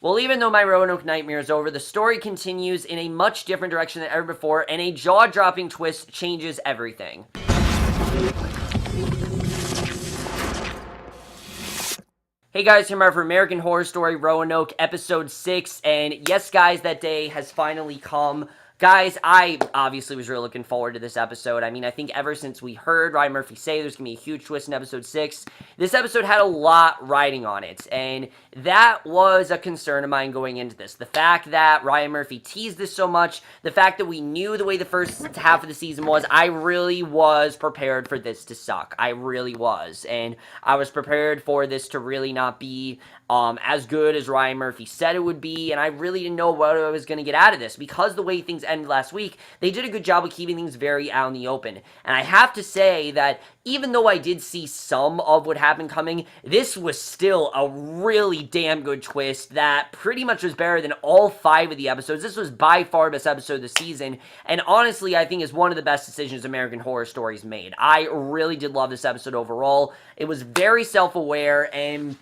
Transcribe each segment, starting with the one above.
Well, even though my Roanoke nightmare is over, the story continues in a much different direction than ever before, and a jaw-dropping twist changes everything. Hey guys, here for American Horror Story Roanoke, episode 6, and yes guys, that day has finally come. Guys, I obviously was really looking forward to this episode. I mean, I think ever since we heard Ryan Murphy say there's going to be a huge twist in episode 6, this episode had a lot riding on it, and that was a concern of mine going into this. The fact that Ryan Murphy teased this so much, the fact that we knew the way the first half of the season was, I really was prepared for this to suck. I really was, and I was prepared for this to really not be as good as Ryan Murphy said it would be, and I really didn't know what I was going to get out of this. Because the way things ended last week, they did a good job of keeping things very out in the open. And I have to say that even though I did see some of what happened coming, this was still a really damn good twist that pretty much was better than all 5 of the episodes. This was by far the best episode of the season, and honestly, I think is one of the best decisions American Horror Story's made. I really did love this episode overall. It was very self-aware, and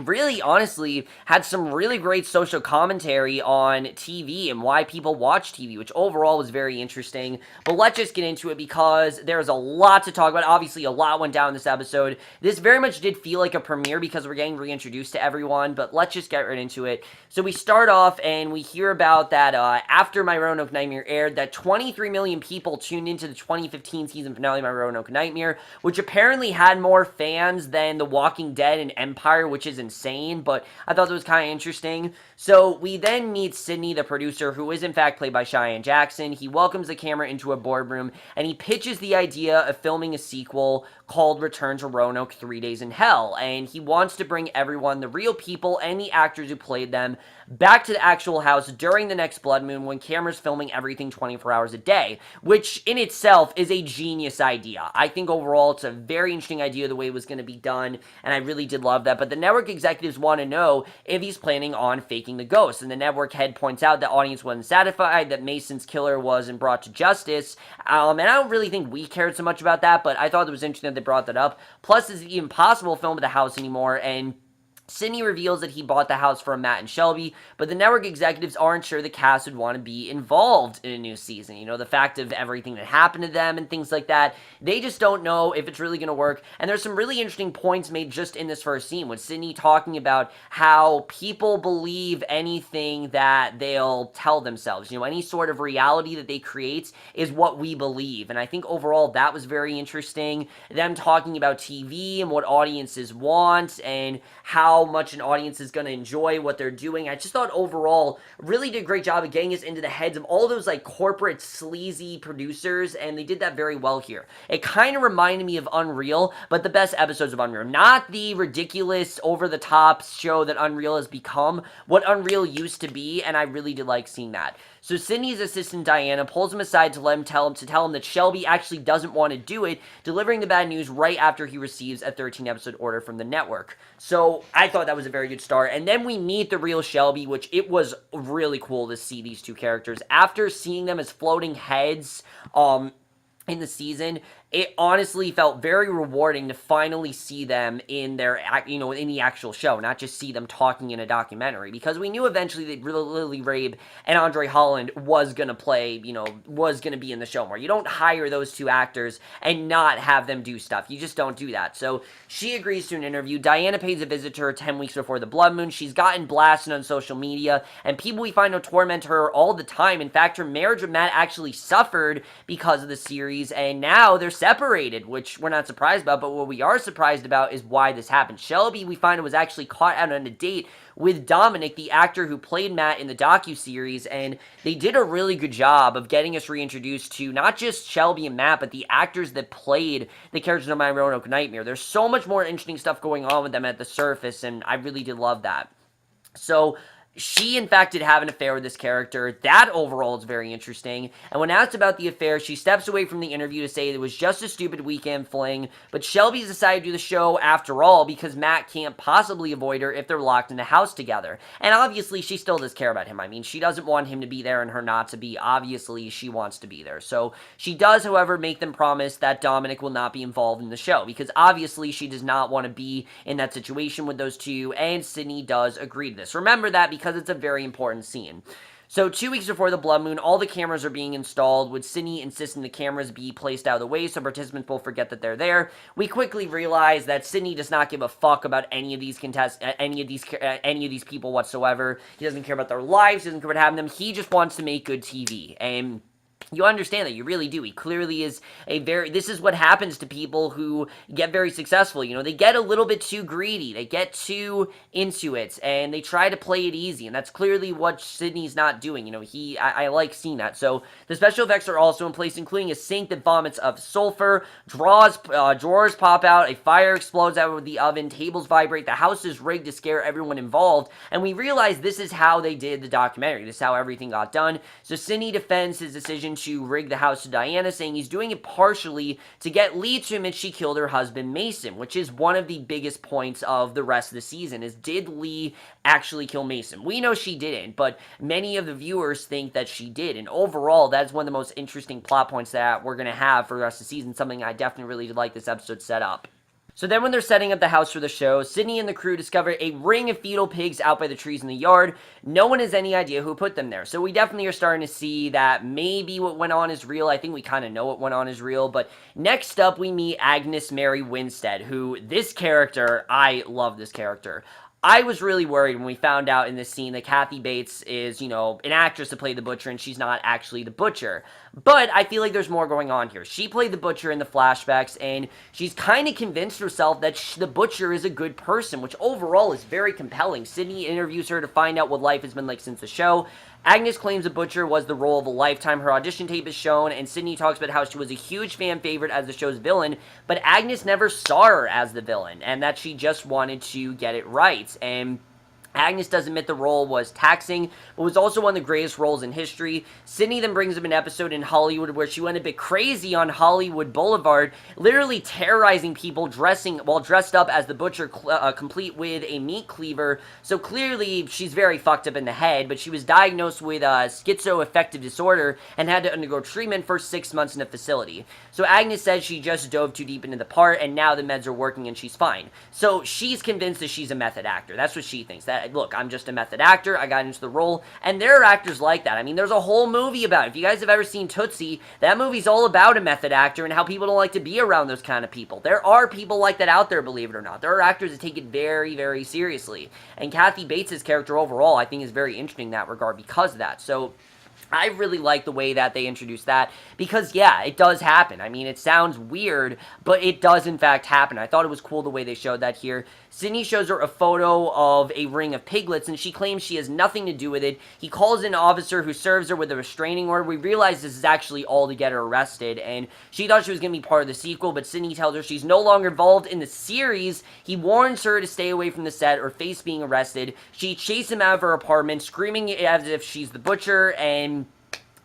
really, honestly, had some really great social commentary on TV and why people watch TV, which overall was very interesting. But let's just get into it because there's a lot to talk about. Obviously, a lot went down this episode. This very much did feel like a premiere because we're getting reintroduced to everyone, but let's just get right into it. So we start off and we hear about that after My Roanoke Nightmare aired, that 23 million people tuned into the 2015 season finale of My Roanoke Nightmare, which apparently had more fans than The Walking Dead and Empire, which is insane, but I thought that was kind of interesting. So we then meet Sydney, the producer, who is in fact played by Cheyenne Jackson. He welcomes the camera into a boardroom, and he pitches the idea of filming a sequel called Return to Roanoke 3 Days in Hell, and he wants to bring everyone, the real people and the actors who played them, back to the actual house during the next blood moon when cameras filming everything 24 hours a day, which in itself is a genius idea. I think overall it's a very interesting idea the way it was going to be done, and I really did love that. But the network executives want to know if he's planning on faking the ghost, and the network head points out the audience wasn't satisfied that Mason's killer wasn't brought to justice, and I don't really think we cared so much about that, but I thought it was interesting that they brought that up. Plus, it's even possible to film at the house anymore, and Sydney reveals that he bought the house from Matt and Shelby, but the network executives aren't sure the cast would want to be involved in a new season. You know, the fact of everything that happened to them and things like that, they just don't know if it's really going to work. And there's some really interesting points made just in this first scene with Sydney talking about how people believe anything that they'll tell themselves. You know, any sort of reality that they create is what we believe. And I think overall that was very interesting. Them talking about TV and what audiences want and how much an audience is going to enjoy what they're doing. I just thought overall really did a great job of getting us into the heads of all those like corporate sleazy producers, and they did that very well here. It kind of reminded me of Unreal, but the best episodes of Unreal, not the ridiculous over-the-top show that Unreal has become, what Unreal used to be, and I really did like seeing that. So Sydney's assistant Diana pulls him aside to tell him that Shelby actually doesn't want to do it, delivering the bad news right after he receives a 13-episode order from the network. So I thought that was a very good start. And then we meet the real Shelby, which it was really cool to see these two characters. After seeing them as floating heads, in the season, it honestly felt very rewarding to finally see them in their, you know, in the actual show, not just see them talking in a documentary, because we knew eventually that Lily Rabe and André Holland was going to play, you know, was going to be in the show more. You don't hire those two actors and not have them do stuff. You just don't do that. So she agrees to an interview. Diana pays a visit to her 10 weeks before the blood moon. She's gotten blasted on social media, and people we find out torment her all the time. In fact, her marriage with Matt actually suffered because of the series, and now they're separated, which we're not surprised about, but what we are surprised about is why this happened. Shelby, we find, was actually caught out on a date with Dominic, the actor who played Matt in the docuseries, and they did a really good job of getting us reintroduced to not just Shelby and Matt, but the actors that played the characters in My Roanoke Nightmare. There's so much more interesting stuff going on with them at the surface, and I really did love that. So she, in fact, did have an affair with this character. That overall is very interesting. And when asked about the affair, she steps away from the interview to say it was just a stupid weekend fling. But Shelby's decided to do the show after all because Matt can't possibly avoid her if they're locked in a house together. And obviously, she still does care about him. I mean, she doesn't want him to be there and her not to be. Obviously, she wants to be there. So she does, however, make them promise that Dominic will not be involved in the show because obviously she does not want to be in that situation with those two. And Sydney does agree to this. Remember that because because it's a very important scene. So 2 weeks before the blood moon, all the cameras are being installed, with Sydney insisting the cameras be placed out of the way so participants will forget that they're there. We quickly realize that Sydney does not give a fuck about any of these any of these people whatsoever. He doesn't care about their lives, he doesn't care about having them. He just wants to make good TV. And you understand that. You really do. He clearly is this is what happens to people who get very successful. They get a little bit too greedy. They get too into it, and they try to play it easy, and that's clearly what Sydney's not doing. I like seeing that. So the special effects are also in place, including a sink that vomits of sulfur, drawers pop out, a fire explodes out of the oven, tables vibrate, the house is rigged to scare everyone involved, and we realize this is how they did the documentary. This is how everything got done. So Sydney defends his decision to rig the house to Diana, saying he's doing it partially to get Lee to admit she killed her husband Mason, which is one of the biggest points of the rest of the season, is did Lee actually kill Mason? We know she didn't, but many of the viewers think that she did, and overall, that's one of the most interesting plot points that we're going to have for the rest of the season, something I definitely really did like this episode set up. So then when they're setting up the house for the show, Sydney and the crew discover a ring of fetal pigs out by the trees in the yard. No one has any idea who put them there. So we definitely are starting to see that maybe what went on is real. I think we kind of know what went on is real. But next up, we meet Agnes Mary Winstead, who, this character, I love this character. I was really worried when we found out in this scene that Kathy Bates is, an actress to play the butcher, and she's not actually the butcher. But I feel like there's more going on here. She played the butcher in the flashbacks, and she's kind of convinced herself that the butcher is a good person, which overall is very compelling. Sydney interviews her to find out what life has been like since the show. Agnes claims the butcher was the role of a lifetime. Her audition tape is shown, and Sydney talks about how she was a huge fan favorite as the show's villain, but Agnes never saw her as the villain, and that she just wanted to get it right. And Agnes does admit the role was taxing, but was also one of the greatest roles in history. Sydney then brings up an episode in Hollywood where she went a bit crazy on Hollywood Boulevard, literally terrorizing people dressed up as the butcher, complete with a meat cleaver. So clearly, she's very fucked up in the head, but she was diagnosed with schizoaffective disorder and had to undergo treatment for 6 months in a facility. So Agnes says she just dove too deep into the part, and now the meds are working and she's fine. So she's convinced that she's a method actor. That's what she thinks. That, look, I'm just a method actor, I got into the role, and there are actors like that. I mean, there's a whole movie about it. If you guys have ever seen Tootsie, that movie's all about a method actor and how people don't like to be around those kind of people. There are people like that out there, believe it or not. There are actors that take it very, very seriously, and Kathy Bates' character overall, I think, is very interesting in that regard because of that. So I really like the way that they introduced that because, yeah, it does happen. I mean, it sounds weird, but it does, in fact, happen. I thought it was cool the way they showed that here. Sydney shows her a photo of a ring of piglets, and she claims she has nothing to do with it. He calls in an officer who serves her with a restraining order. We realize this is actually all to get her arrested, and she thought she was going to be part of the sequel, but Sydney tells her she's no longer involved in the series. He warns her to stay away from the set or face being arrested. She chases him out of her apartment, screaming as if she's the butcher, and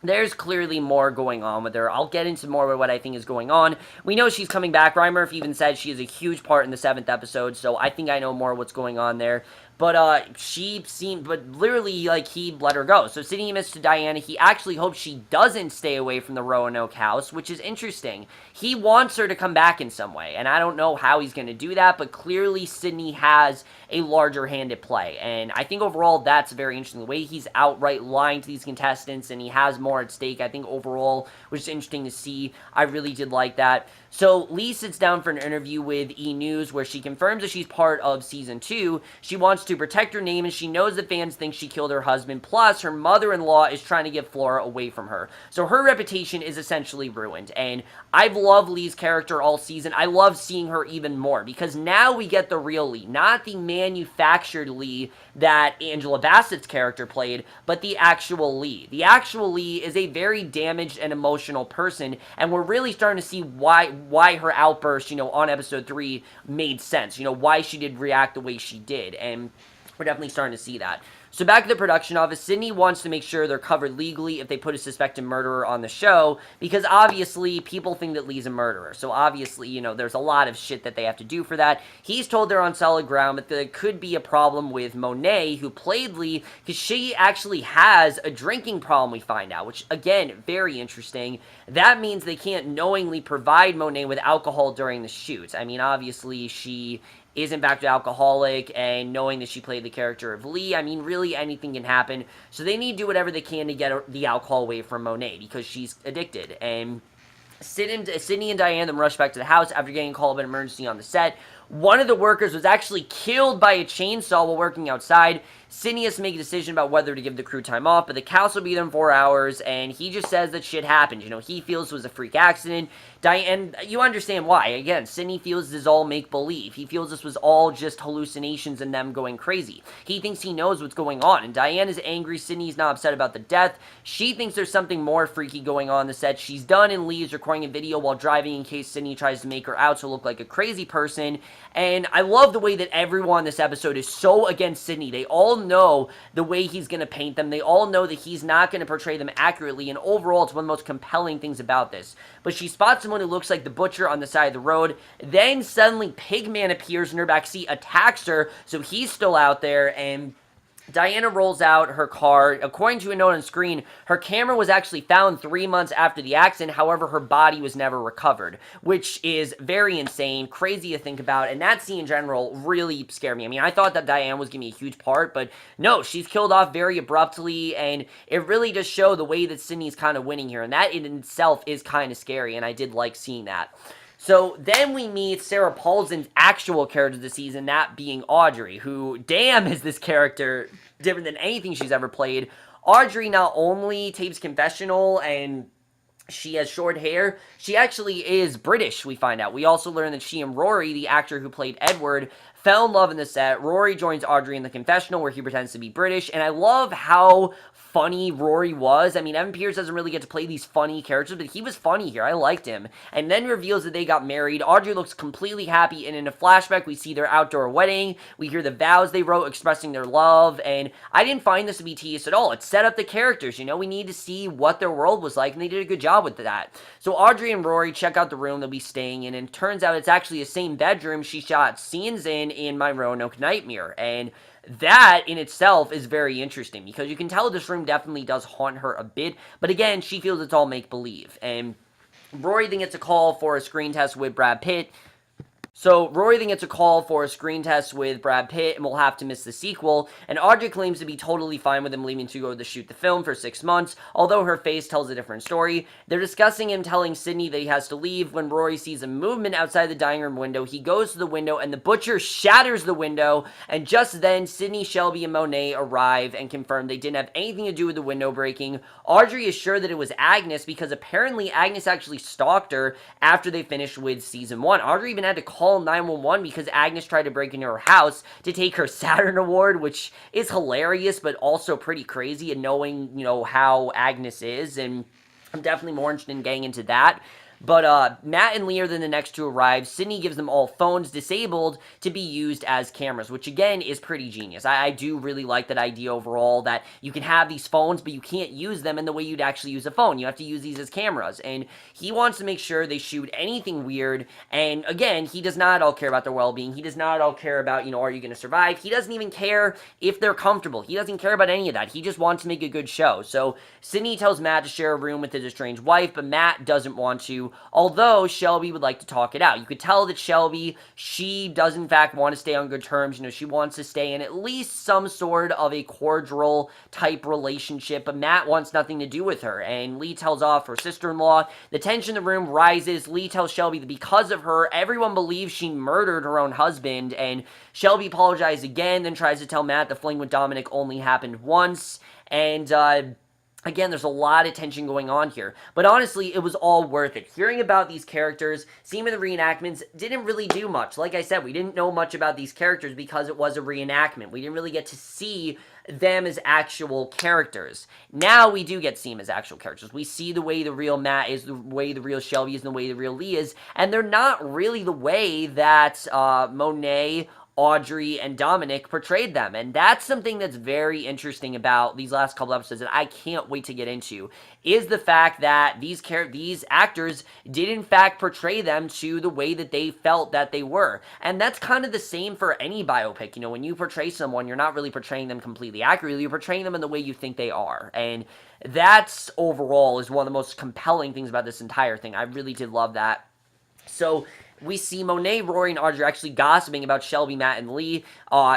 there's clearly more going on with her. I'll get into more of what I think is going on. We know she's coming back. Ryan Murphy even said she is a huge part in the 7th episode, so I think I know more of what's going on there. But literally, he let her go. So Sydney admits to Diana he actually hopes she doesn't stay away from the Roanoke house, which is interesting. He wants her to come back in some way, and I don't know how he's going to do that, but clearly Sydney has a larger hand at play, and I think overall that's very interesting. The way he's outright lying to these contestants, and he has more at stake, I think overall, which is interesting to see. I really did like that. So Lee sits down for an interview with E! News where she confirms that she's part of Season 2. She wants to protect her name, and she knows that fans think she killed her husband. Plus, her mother-in-law is trying to get Flora away from her. So her reputation is essentially ruined. And I've loved Lee's character all season. I love seeing her even more because now we get the real Lee. Not the manufactured Lee that Angela Bassett's character played, but the actual Lee. The actual Lee is a very damaged and emotional person, and we're really starting to see why her outburst, on episode 3 made sense. Why she did react the way she did, and we're definitely starting to see that. So back at the production office, Sydney wants to make sure they're covered legally if they put a suspected murderer on the show, because obviously people think that Lee's a murderer. So obviously, there's a lot of shit that they have to do for that. He's told they're on solid ground, but there could be a problem with Monet, who played Lee, because she actually has a drinking problem, we find out, which, again, very interesting. That means they can't knowingly provide Monet with alcohol during the shoot. I mean, obviously, she is in fact an alcoholic, and knowing that she played the character of Lee, I mean, really anything can happen. So they need to do whatever they can to get the alcohol away from Monet because she's addicted. And Sydney and Diane then rush back to the house after getting a call of an emergency on the set. One of the workers was actually killed by a chainsaw while working outside. Sydney has to make a decision about whether to give the crew time off, but the cows will be there in 4 hours, and he just says that shit happened. You know, he feels it was a freak accident. Diane, you understand why. Again, Sydney feels this is all make-believe. He feels this was all just hallucinations and them going crazy. He thinks he knows what's going on, and Diane is angry. Sydney's not upset about the death. She thinks there's something more freaky going on the set. She's done and leaves, recording a video while driving in case Sydney tries to make her out to look like a crazy person. And I love the way that everyone in this episode is so against Sydney. They all know the way he's going to paint them. They all know that he's not going to portray them accurately, and overall, it's one of the most compelling things about this. But she spots someone who looks like the butcher on the side of the road. Then suddenly Pigman appears in her backseat, attacks her, so he's still out there, and Diana rolls out her car. According to a note on screen, her camera was actually found 3 months after the accident. However, her body was never recovered, which is very insane, crazy to think about. And that scene in general really scared me. I mean, I thought that Diane was going to be a huge part, but no, she's killed off very abruptly. And it really does show the way that Sydney's kind of winning here. And that in itself is kind of scary. And I did like seeing that. So then we meet Sarah Paulson's actual character this season, that being Audrey, who, damn, is this character different than anything she's ever played. Audrey not only tapes confessional and she has short hair, she actually is British, we find out. We also learn that she and Rory, the actor who played Edward, fell in love in the set. Rory joins Audrey in the confessional where he pretends to be British, and I love how funny Rory was. I mean, Evan Pierce doesn't really get to play these funny characters, but he was funny here. I liked him. And then reveals that they got married. Audrey looks completely happy, and in a flashback, we see their outdoor wedding. We hear the vows they wrote expressing their love, and I didn't find this to be tedious at all. It set up the characters, you know? We need to see what their world was like, and they did a good job with that. So Audrey and Rory check out the room they'll be staying in, and it turns out it's actually the same bedroom she shot scenes in My Roanoke Nightmare, and that in itself is very interesting because you can tell this room definitely does haunt her a bit, but again, she feels it's all make-believe. And Rory then gets a call for a screen test with Brad Pitt. So, Rory then gets a call for a screen test with Brad Pitt and will have to miss the sequel, and Audrey claims to be totally fine with him leaving to go to shoot the film for 6 months, although her face tells a different story. They're discussing him telling Sydney that he has to leave. When Rory sees a movement outside the dining room window, he goes to the window, and the butcher shatters the window, and just then, Sydney, Shelby, and Monet arrive and confirm they didn't have anything to do with the window breaking. Audrey is sure that it was Agnes, because apparently Agnes actually stalked her after they finished with season 1. Audrey even had to call 911 because Agnes tried to break into her house to take her Saturn award, which is hilarious but also pretty crazy, and knowing, you know, how Agnes is, and I'm definitely more interested in getting into that. But Matt and Lee are then the next to arrive. Sydney gives them all phones disabled to be used as cameras, which again is pretty genius. I do really like that idea overall, that you can have these phones, but you can't use them in the way you'd actually use a phone. You have to use these as cameras. And he wants to make sure they shoot anything weird. And again, he does not at all care about their well-being. He does not at all care about, you know, are you going to survive? He doesn't even care if they're comfortable. He doesn't care about any of that. He just wants to make a good show. So Sydney tells Matt to share a room with his estranged wife, but Matt doesn't want to, although Shelby would like to talk it out. You could tell that Shelby, she does in fact want to stay on good terms. You know, she wants to stay in at least some sort of a cordial type relationship, but Matt wants nothing to do with her, and Lee tells off her sister-in-law. The tension in the room rises. Lee tells Shelby that because of her, everyone believes she murdered her own husband, and Shelby apologizes again, then tries to tell Matt the fling with Dominic only happened once, and again, there's a lot of tension going on here. But honestly, it was all worth it. Hearing about these characters, seeing the reenactments, didn't really do much. Like I said, we didn't know much about these characters because it was a reenactment. We didn't really get to see them as actual characters. Now we do get to see them as actual characters. We see the way the real Matt is, the way the real Shelby is, and the way the real Lee is. And they're not really the way that Monet, Audrey, and Dominic portrayed them, and that's something that's very interesting about these last couple episodes that I can't wait to get into, is the fact that these actors did in fact portray them to the way that they felt that they were, and that's kind of the same for any biopic. You know, when you portray someone, you're not really portraying them completely accurately, you're portraying them in the way you think they are, and that's overall is one of the most compelling things about this entire thing. I really did love that. So we see Monet, Rory, and Audrey actually gossiping about Shelby, Matt, and Lee.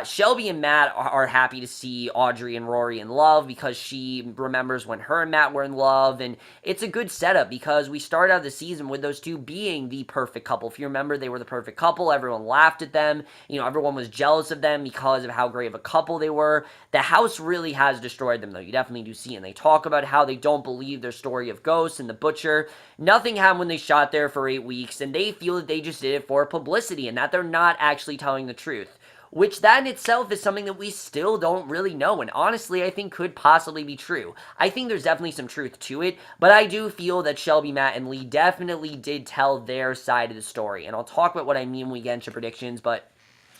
Shelby and Matt are happy to see Audrey and Rory in love because she remembers when her and Matt were in love, and it's a good setup because we start out the season with those two being the perfect couple. If you remember, they were the perfect couple. Everyone laughed at them. Everyone was jealous of them because of how great of a couple they were. The house really has destroyed them, though. You definitely do see, and they talk about how they don't believe their story of ghosts and the butcher. Nothing happened when they shot there for 8 weeks, and they feel that they just did it for publicity and that they're not actually telling the truth. Which that in itself is something that we still don't really know, and honestly I think could possibly be true. I think there's definitely some truth to it, but I do feel that Shelby, Matt, and Lee definitely did tell their side of the story, and I'll talk about what I mean when we get into predictions, but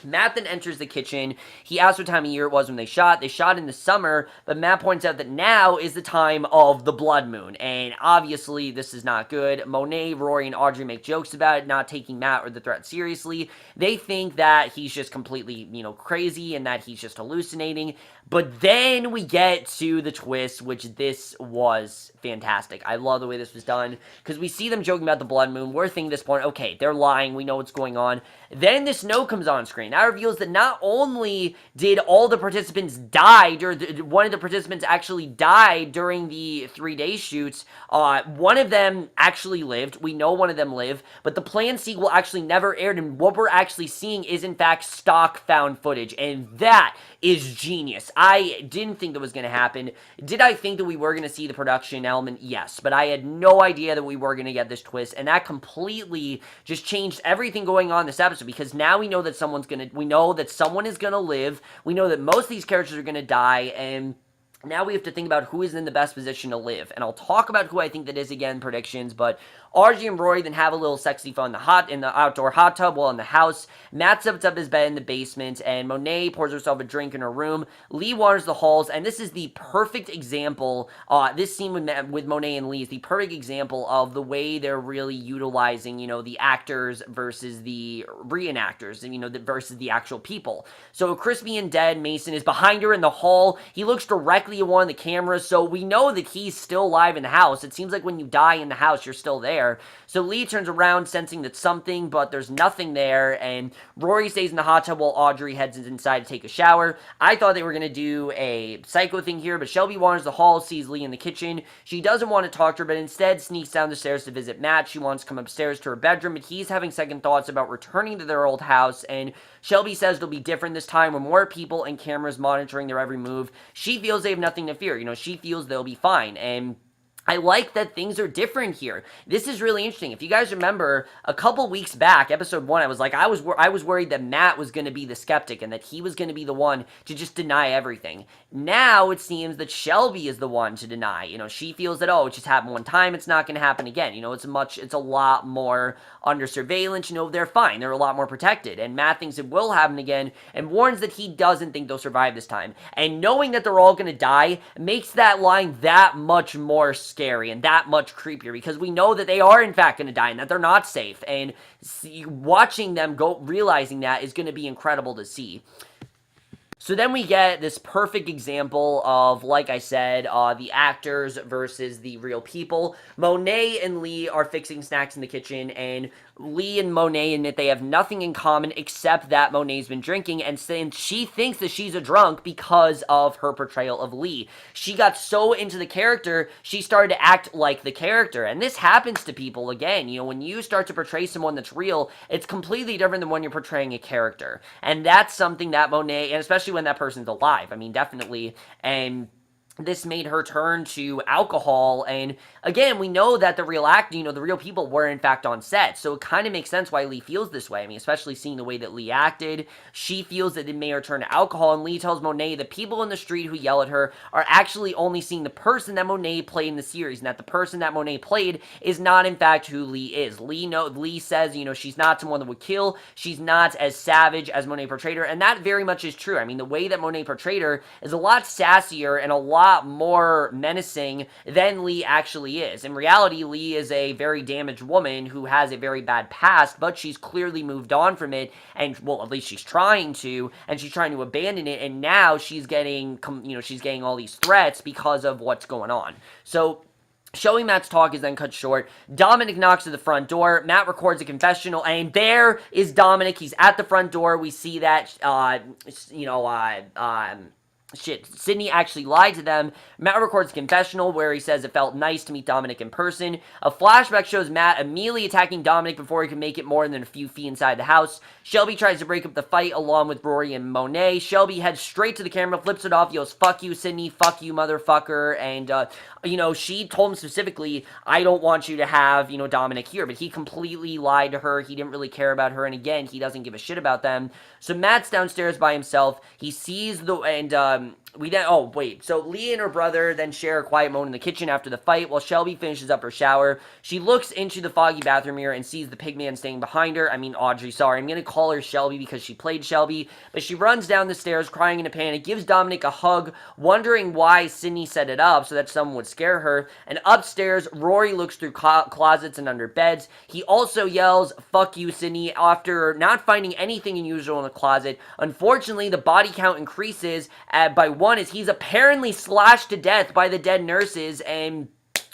Matt then enters the kitchen. He asks what time of year it was when they shot. They shot in the summer, but Matt points out that now is the time of the blood moon, and obviously this is not good. Monet, Rory, and Audrey make jokes about it, not taking Matt or the threat seriously. They think that he's just completely, crazy and that he's just hallucinating. But then we get to the twist, which this was fantastic. I love the way this was done, because we see them joking about the blood moon. We're thinking at this point, okay, they're lying. We know what's going on. Then this note comes on screen. That reveals that not only did all the participants die, or one of the participants actually died during the 3-day shoots, one of them actually lived. We know one of them lived, but the planned sequel actually never aired, and what we're actually seeing is, in fact, stock found footage, and that is genius. I didn't think that was going to happen. Did I think that we were going to see the production element? Yes, but I had no idea that we were going to get this twist, and that completely just changed everything going on this episode, because now we know that someone is going to live. We know that most of these characters are going to die, and now we have to think about who is in the best position to live. And I'll talk about who I think that is again predictions, but Audrey and Rory then have a little sexy fun in the outdoor hot tub while in the house. Matt sets up his bed in the basement, and Monet pours herself a drink in her room. Lee wanders the halls, and this is the perfect example, this scene with Monet and Lee is the perfect example of the way they're really utilizing, the actors versus the reenactors, and, versus the actual people. So crispy and dead Mason is behind her in the hall. He looks directly at one of the cameras, so we know that he's still alive in the house. It seems like when you die in the house, you're still there. So Lee turns around, sensing that something, but there's nothing there, and Rory stays in the hot tub while Audrey heads inside to take a shower. I thought they were going to do a psycho thing here, but Shelby wanders the hall, sees Lee in the kitchen. She doesn't want to talk to her, but instead sneaks down the stairs to visit Matt. She wants to come upstairs to her bedroom, but he's having second thoughts about returning to their old house, and Shelby says it'll be different this time with more people and cameras monitoring their every move. She feels they have nothing to fear. She feels they'll be fine, and I like that things are different here. This is really interesting. If you guys remember, a couple weeks back, episode 1, I was like, I was worried that Matt was going to be the skeptic and that he was going to be the one to just deny everything. Now it seems that Shelby is the one to deny. She feels that, it just happened one time, it's not going to happen again. It's a lot more under surveillance. They're fine. They're a lot more protected. And Matt thinks it will happen again and warns that he doesn't think they'll survive this time. And knowing that they're all going to die makes that line that much more scary and that much creepier, because we know that they are in fact going to die and that they're not safe, and watching them realizing that is going to be incredible to see. So then we get this perfect example of, like I said, the actors versus the real people. Monet and Lee are fixing snacks in the kitchen, and Lee and Monet admit they have nothing in common except that Monet's been drinking, and since she thinks that she's a drunk because of her portrayal of Lee. She got so into the character, she started to act like the character, and this happens to people again. When you start to portray someone that's real, it's completely different than when you're portraying a character, and that's something that Monet, and especially when that person's alive, definitely, and this made her turn to alcohol, and again, we know that the real the real people were in fact on set, so it kind of makes sense why Lee feels this way. Especially seeing the way that Lee acted, she feels that it made her turn to alcohol, and Lee tells Monet that people in the street who yell at her are actually only seeing the person that Monet played in the series, and that the person that Monet played is not in fact who Lee is. Lee says, she's not someone that would kill, she's not as savage as Monet portrayed her, and that very much is true. The way that Monet portrayed her is a lot sassier and a lot more menacing than Lee actually is. In reality, Lee is a very damaged woman who has a very bad past, but she's clearly moved on from it, and, well, at least she's trying to, and she's trying to abandon it, and now she's getting all these threats because of what's going on. So Showing Matt's talk is then cut short. Dominic knocks at the front door. Matt records a confessional, and there is Dominic. He's at the front door. We see that, Sydney actually lied to them. Matt records a confessional where he says it felt nice to meet Dominic in person. A flashback shows Matt immediately attacking Dominic before he can make it more than a few feet inside the house. Shelby tries to break up the fight along with Rory and Monet. Shelby heads straight to the camera, flips it off, yells, "Fuck you, Sydney, fuck you, motherfucker," and, she told him specifically, "I don't want you to have, Dominic here," but he completely lied to her. He didn't really care about her, and again, he doesn't give a shit about them. So Matt's downstairs by himself. He sees so Lee and her brother then share a quiet moment in the kitchen after the fight while Shelby finishes up her shower. She looks into the foggy bathroom mirror and sees the pigman staying behind her. Audrey, sorry. I'm going to call her Shelby because she played Shelby. But she runs down the stairs crying in a panic, gives Dominic a hug, wondering why Sydney set it up so that someone would scare her. And upstairs, Rory looks through closets and under beds. He also yells, "Fuck you, Sydney," after not finding anything unusual in the closet. Unfortunately, the body count increases by one as he's apparently slashed to death by the dead nurses, and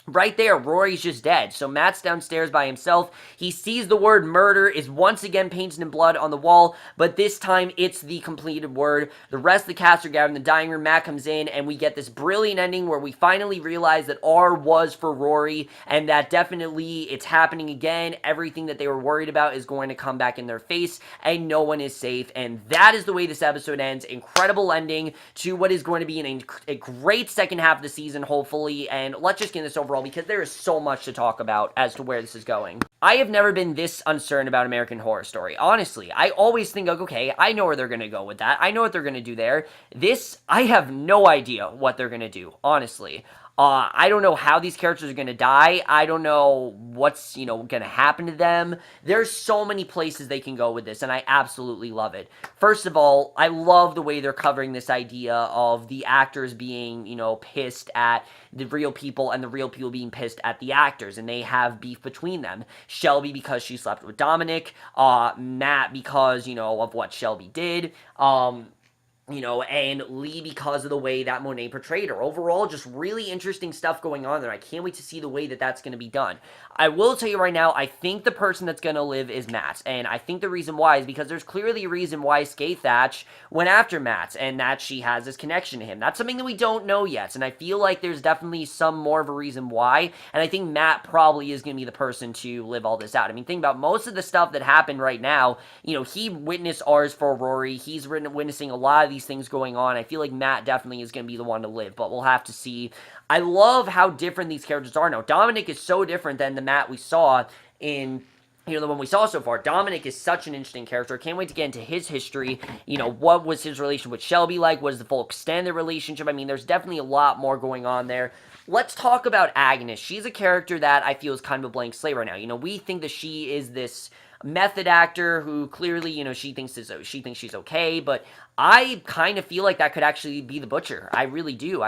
right there, Rory's just dead. So Matt's downstairs by himself. He sees the word murder is once again painted in blood on the wall, but this time it's the completed word. The rest of the cast are gathered in the dining room. Matt comes in, and we get this brilliant ending where we finally realize that R was for Rory, and that definitely it's happening again. Everything that they were worried about is going to come back in their face, and no one is safe. And that is the way this episode ends. Incredible ending to what is going to be a great second half of the season, hopefully. And let's just get this over because there is so much to talk about as to where this is going. I have never been this uncertain about American Horror Story. Honestly, I always think, okay, I know where they're going to go with that. I know what they're going to do there. This, I have no idea what they're going to do, honestly. I don't know how these characters are going to die. I don't know what's, going to happen to them. There's so many places they can go with this, and I absolutely love it. First of all, I love the way they're covering this idea of the actors being, pissed at the real people and the real people being pissed at the actors, and they have beef between them. Shelby because she slept with Dominic, Matt because, of what Shelby did, and Lee because of the way that Monet portrayed her. Overall, just really interesting stuff going on there. I can't wait to see the way that that's going to be done. I will tell you right now, I think the person that's going to live is Matt, and I think the reason why is because there's clearly a reason why Skate Thatch went after Matt, and that she has this connection to him. That's something that we don't know yet, and I feel like there's definitely some more of a reason why, and I think Matt probably is going to be the person to live all this out. Think about most of the stuff that happened right now, he witnessed ours for Rory, he's witnessing a lot of these things going on. I feel like Matt definitely is going to be the one to live, but we'll have to see. I love how different these characters are now. Dominic is so different than the Matt we saw in the one we saw so far. Dominic is such an interesting character. Can't wait to get into his history. What was his relation with Shelby like? What is the full extended relationship? There's definitely a lot more going on there. Let's talk about Agnes. She's a character that I feel is kind of a blank slate right now. We think that she is this method actor who clearly, she thinks she's okay, but I kind of feel like that could actually be the Butcher. I really do.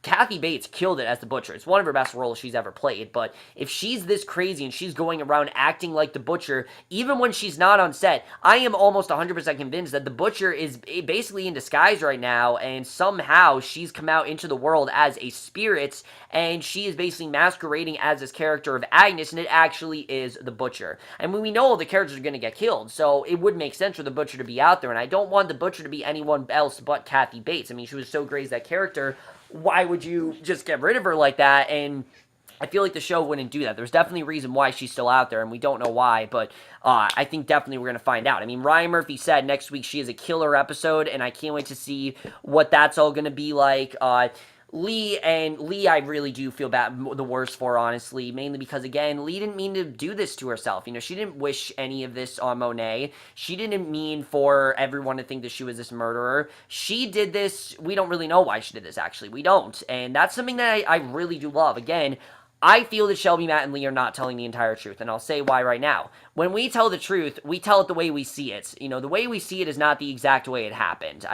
Kathy Bates killed it as the Butcher. It's one of her best roles she's ever played, but if she's this crazy and she's going around acting like the Butcher, even when she's not on set, I am almost 100% convinced that the Butcher is basically in disguise right now, and somehow she's come out into the world as a spirit, and she is basically masquerading as this character of Agnes, and it actually is the Butcher. We know all the characters are going to get killed, so it would make sense for the Butcher to be out there, and I don't want the Butcher to be anyone else but Kathy Bates. She was so great as that character. Why would you just get rid of her like that? And I feel like the show wouldn't do that. There's definitely a reason why she's still out there, and we don't know why, but I think definitely we're going to find out. Ryan Murphy said next week she is a killer episode, and I can't wait to see what that's all going to be like. Lee, I really do feel the worst for, honestly, mainly because, again, Lee didn't mean to do this to herself. She didn't wish any of this on Monet. She didn't mean for everyone to think that she was this murderer. She did this. We don't really know why she did this, actually. We don't. And that's something that I really do love. Again, I feel that Shelby, Matt, and Lee are not telling the entire truth, and I'll say why right now. When we tell the truth, we tell it the way we see it. The way we see it is not the exact way it happened.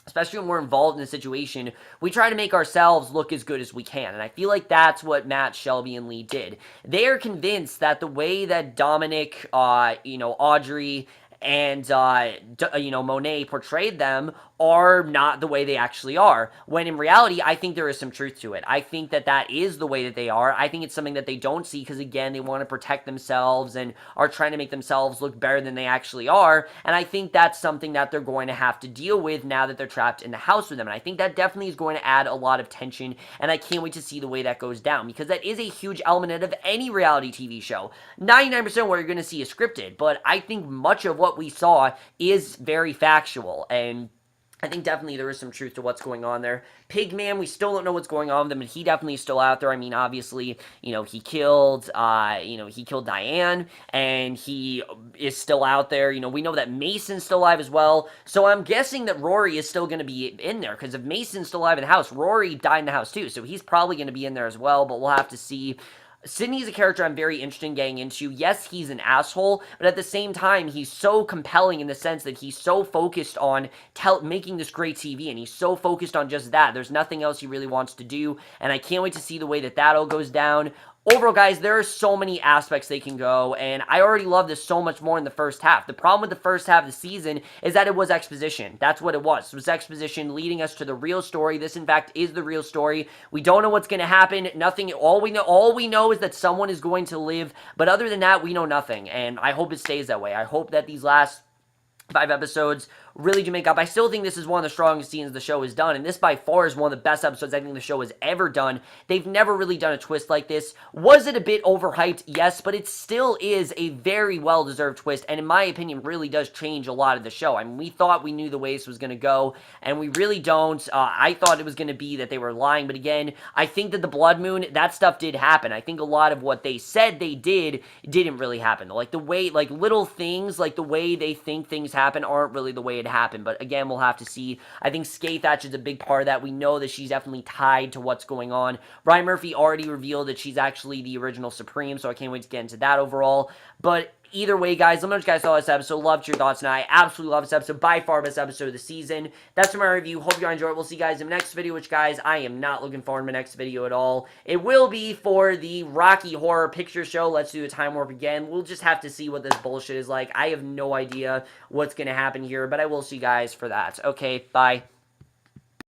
Especially when we're involved in a situation, we try to make ourselves look as good as we can. And I feel like that's what Matt, Shelby, and Lee did. They are convinced that the way that Dominic, Audrey, and Monet portrayed them are not the way they actually are. When in reality, I think there is some truth to it. I think that is the way that they are. I think it's something that they don't see because, again, they want to protect themselves and are trying to make themselves look better than they actually are. And I think that's something that they're going to have to deal with now that they're trapped in the house with them. And I think that definitely is going to add a lot of tension. And I can't wait to see the way that goes down, because that is a huge element of any reality TV show. 99% of what you're going to see is scripted, but I think much of what we saw is very factual, and I think definitely there is some truth to what's going on there. Pigman, we still don't know what's going on with him, and he definitely is still out there. I mean, obviously, he killed Diane, and he is still out there. We know that Mason's still alive as well. So I'm guessing that Rory is still going to be in there, because if Mason's still alive in the house, Rory died in the house too. So he's probably going to be in there as well, but we'll have to see. Sydney's a character I'm very interested in getting into. Yes, he's an asshole, but at the same time, he's so compelling in the sense that he's so focused on making this great TV, and he's so focused on just that. There's nothing else he really wants to do, and I can't wait to see the way that all goes down. Overall, guys, there are so many aspects they can go, and I already love this so much more in the first half. The problem with the first half of the season is that it was exposition. That's what it was. It was exposition leading us to the real story. This, in fact, is the real story. We don't know what's going to happen. Nothing. All we know is that someone is going to live, but other than that, we know nothing, and I hope it stays that way. I hope that these last 5 episodes really do make up. I still think this is one of the strongest scenes the show has done, and this by far is one of the best episodes I think the show has ever done. They've never really done a twist like this. Was it a bit overhyped? Yes, but it still is a very well-deserved twist, and in my opinion, really does change a lot of the show. I mean, we thought we knew the way this was going to go, and we really don't. I thought it was going to be that they were lying, but again, I think that the blood moon, that stuff did happen. I think a lot of what they said they didn't really happen. Like the way, like little things, like the way they think things happen aren't really the way it happened. But again, we'll have to see. I think Skathatch is a big part of that. We know that she's definitely tied to what's going on. Ryan Murphy already revealed that she's actually the original Supreme, so I can't wait to get into that overall. But either way, guys, let me know what you guys thought of this episode. Loved your thoughts, and I absolutely love this episode. By far, best episode of the season. That's my review. Hope you guys enjoyed it. We'll see you guys in the next video, which, guys, I am not looking forward to my next video at all. It will be for the Rocky Horror Picture Show. Let's do a time warp again. We'll just have to see what this bullshit is like. I have no idea what's going to happen here, but I will see you guys for that. Okay, bye.